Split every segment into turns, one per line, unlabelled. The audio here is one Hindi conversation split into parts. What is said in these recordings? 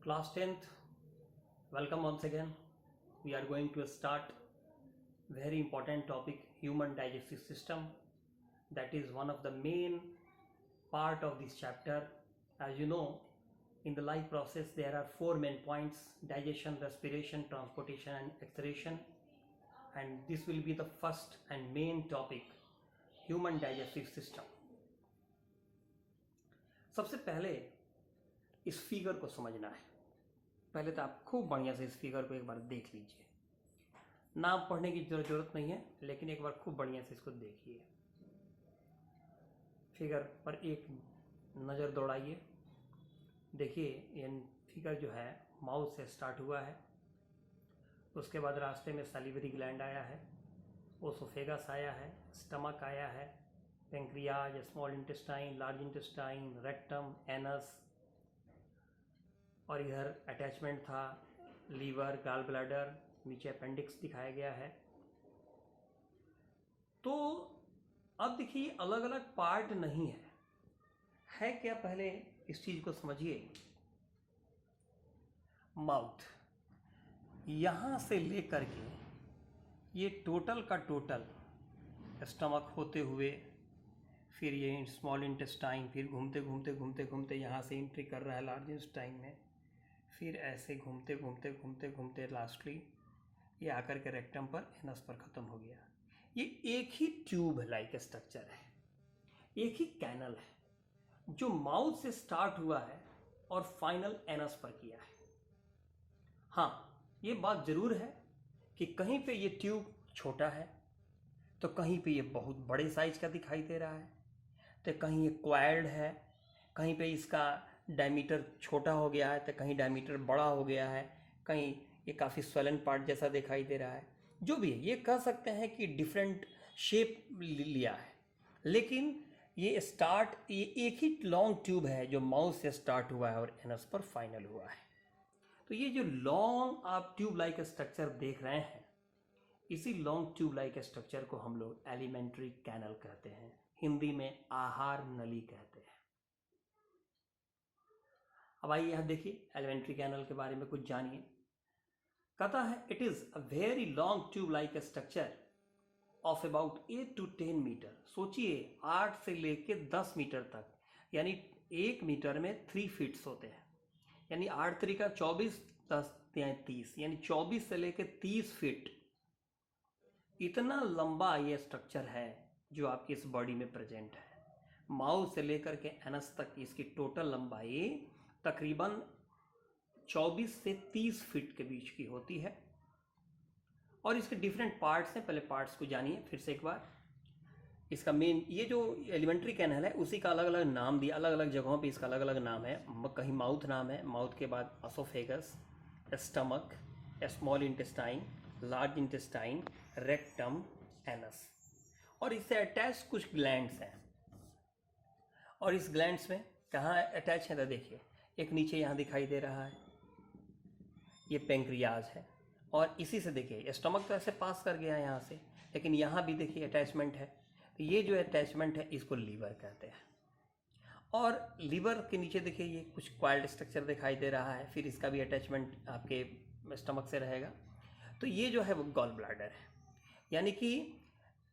Class 10th, welcome once again. We are going to start very important topic, human digestive system. That is one of the main part of this chapter. As you know, in the life process there are four main points: digestion, respiration, transportation and excretion. And this will be the first and main topic, human digestive system. सबसे पहले इस फिगर को समझना है। पहले तो आप खूब बढ़िया से इस फिगर को एक बार देख लीजिए। नाम पढ़ने की जरूरत नहीं है, लेकिन एक बार खूब बढ़िया से इसको देखिए। फिगर पर एक नज़र दौड़ाइए। देखिए, ये फिगर जो है माउथ से स्टार्ट हुआ है, उसके बाद रास्ते में सैलिवरी ग्लैंड आया है, ओसोफेगस आया है, स्टमक आया है, pancreas, small intestine, large intestine, rectum, anus, और इधर अटैचमेंट था लीवर, गॉल ब्लैडर, नीचे अपेंडिक्स दिखाया गया है। तो अब देखिए, अलग अलग पार्ट नहीं है क्या? पहले इस चीज को समझिए। माउथ यहां से लेकर के ये टोटल का टोटल स्टमक होते हुए फिर ये स्मॉल इंटेस्टाइन, फिर घूमते घूमते घूमते घूमते यहाँ से एंट्री कर रहा है लार्ज इंटेस्टाइन में, फिर ऐसे घूमते घूमते घूमते घूमते लास्टली ये आकर के रेक्टम पर, एनस पर ख़त्म हो गया। ये एक ही ट्यूब लाइक स्ट्रक्चर है, एक ही कैनल है जो माउथ से स्टार्ट हुआ है और फाइनल एनस पर किया है। हाँ, ये बात ज़रूर है कि कहीं पे ये ट्यूब छोटा है तो कहीं पे ये बहुत बड़े साइज का दिखाई दे रहा है, तो कहीं ये क्वाइल्ड है, कहीं पे इसका डायमीटर छोटा हो गया है तो कहीं डायमीटर बड़ा हो गया है, कहीं ये काफ़ी स्वेलन पार्ट जैसा दिखाई दे रहा है। जो भी है, ये कह सकते हैं कि डिफरेंट शेप लिया है, लेकिन ये एक ही लॉन्ग ट्यूब है जो माउथ से स्टार्ट हुआ है और एनस पर फाइनल हुआ है। तो ये जो लॉन्ग आप ट्यूब लाइक स्ट्रक्चर देख रहे हैं, इसी लॉन्ग ट्यूब लाइक स्ट्रक्चर को हम लोग एलिमेंट्री कैनल कहते हैं, हिंदी में आहार नली कहते हैं। अब आइए यहाँ देखिए, एलिमेंट्री कैनल के बारे में कुछ जानिए। कहता है, it is a very long tube like structure of about 8 to 10 metre. सोचिए, 8 से लेके 10 मीटर तक, यानी 1 मीटर में 3 फीट्स होते हैं, यानी 8 3 का 24, 10 30, यानी 24 से लेके 30 फीट इतना लंबा ये स्ट्रक्चर है जो आपकी इस बॉडी में प्रेजेंट है। माउथ से लेकर के एनस तक इसकी टोटल लंबाई तकरीबन 24 से 30 फीट के बीच की होती है। और इसके डिफरेंट पार्ट्स हैं, पहले पार्ट्स को जानिए फिर से एक बार। इसका मेन, ये जो एलिमेंट्री कैनल है उसी का अलग अलग नाम दिया, अलग अलग जगहों पे इसका अलग अलग नाम है। कहीं माउथ नाम है, माउथ के बाद oesophagus, stomach, small intestine, large intestine, rectum, anus, और इससे अटैच कुछ ग्लैंड्स हैं। और इस ग्लैंड्स में कहाँ अटैच है तो देखिए, एक नीचे यहाँ दिखाई दे रहा है, ये पेंक्रियाज है, और इसी से देखिए स्टमक तो ऐसे पास कर गया है यहाँ से, लेकिन यहाँ भी देखिए अटैचमेंट है। तो ये जो अटैचमेंट है इसको लीवर कहते हैं। और लीवर के नीचे देखिए ये कुछ क्वाइल्ड स्ट्रक्चर दिखाई दे रहा है, फिर इसका भी अटैचमेंट आपके स्टमक से रहेगा। तो ये जो है वो गॉल ब्लैडर है, यानी कि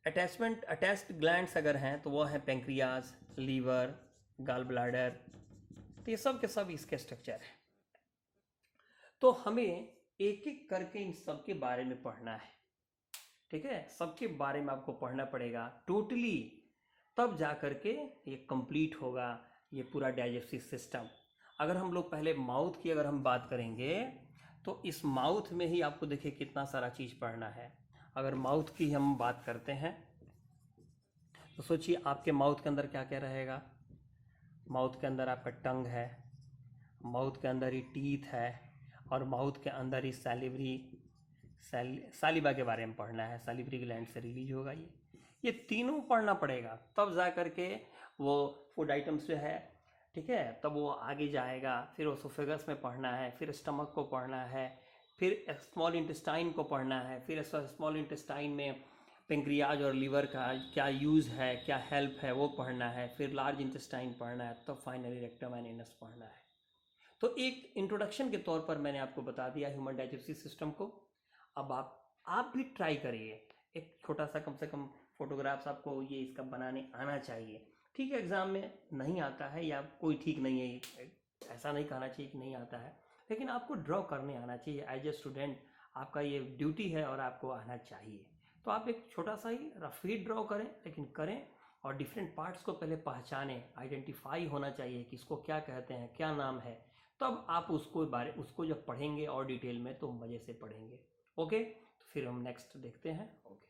अटैच्ड ग्लैंड्स अगर हैं तो वो हैं पेंक्रियाज, लीवर, गॉल ब्लैडर। तो ये सब के सब इसके स्ट्रक्चर है। तो हमें एक एक करके इन सब के बारे में पढ़ना है, ठीक है? सबके बारे में आपको पढ़ना पड़ेगा टोटली, तब जा करके ये कंप्लीट होगा ये पूरा डाइजेस्टिव सिस्टम। अगर हम लोग पहले माउथ की अगर हम बात करेंगे तो इस माउथ में ही आपको देखिए कितना सारा चीज़ पढ़ना है। अगर माउथ की हम बात करते हैं तो सोचिए आपके माउथ के अंदर क्या क्या रहेगा। माउथ के अंदर आपका टंग है, माउथ के अंदर ही टीथ है, और माउथ के अंदर ही सालिबा के बारे में पढ़ना है, सैलिवरी ग्लैंड से रिलीज होगा। ये तीनों पढ़ना पड़ेगा, तब जा करके वो फूड आइटम्स जो है, ठीक है, तब वो आगे जाएगा। फिर ओसोफेगस में पढ़ना है, फिर स्टमक को पढ़ना है, फिर स्मॉल इंटेस्टाइन को पढ़ना है, फिर स्मॉल इंटेस्टाइन में पेंक्रियाज और लीवर का क्या यूज़ है, क्या हेल्प है, वो पढ़ना है, फिर लार्ज इंटेस्टाइन पढ़ना है, तब फाइनली रेक्टम एंड एनस पढ़ना है। तो एक इंट्रोडक्शन के तौर पर मैंने आपको बता दिया ह्यूमन डाइजेस्टिव सिस्टम को। अब आप भी ट्राई करिए, एक छोटा सा कम से कम फोटोग्राफ्स आपको ये इसका बनाने आना चाहिए। ठीक है, एग्ज़ाम में नहीं आता है या कोई ठीक नहीं है, ऐसा नहीं कहना चाहिए कि नहीं आता है, लेकिन आपको ड्रॉ करने आना चाहिए। एज ए स्टूडेंट आपका ये ड्यूटी है और आपको आना चाहिए। तो आप एक छोटा सा ही रफी ड्रॉ करें, लेकिन करें, और डिफरेंट पार्ट्स को पहले पहचानें, आइडेंटिफाई होना चाहिए कि इसको क्या कहते हैं, क्या नाम है। तब आप उसको जब पढ़ेंगे और डिटेल में तो मज़े से पढ़ेंगे। ओके, तो फिर हम नेक्स्ट देखते हैं। ओके।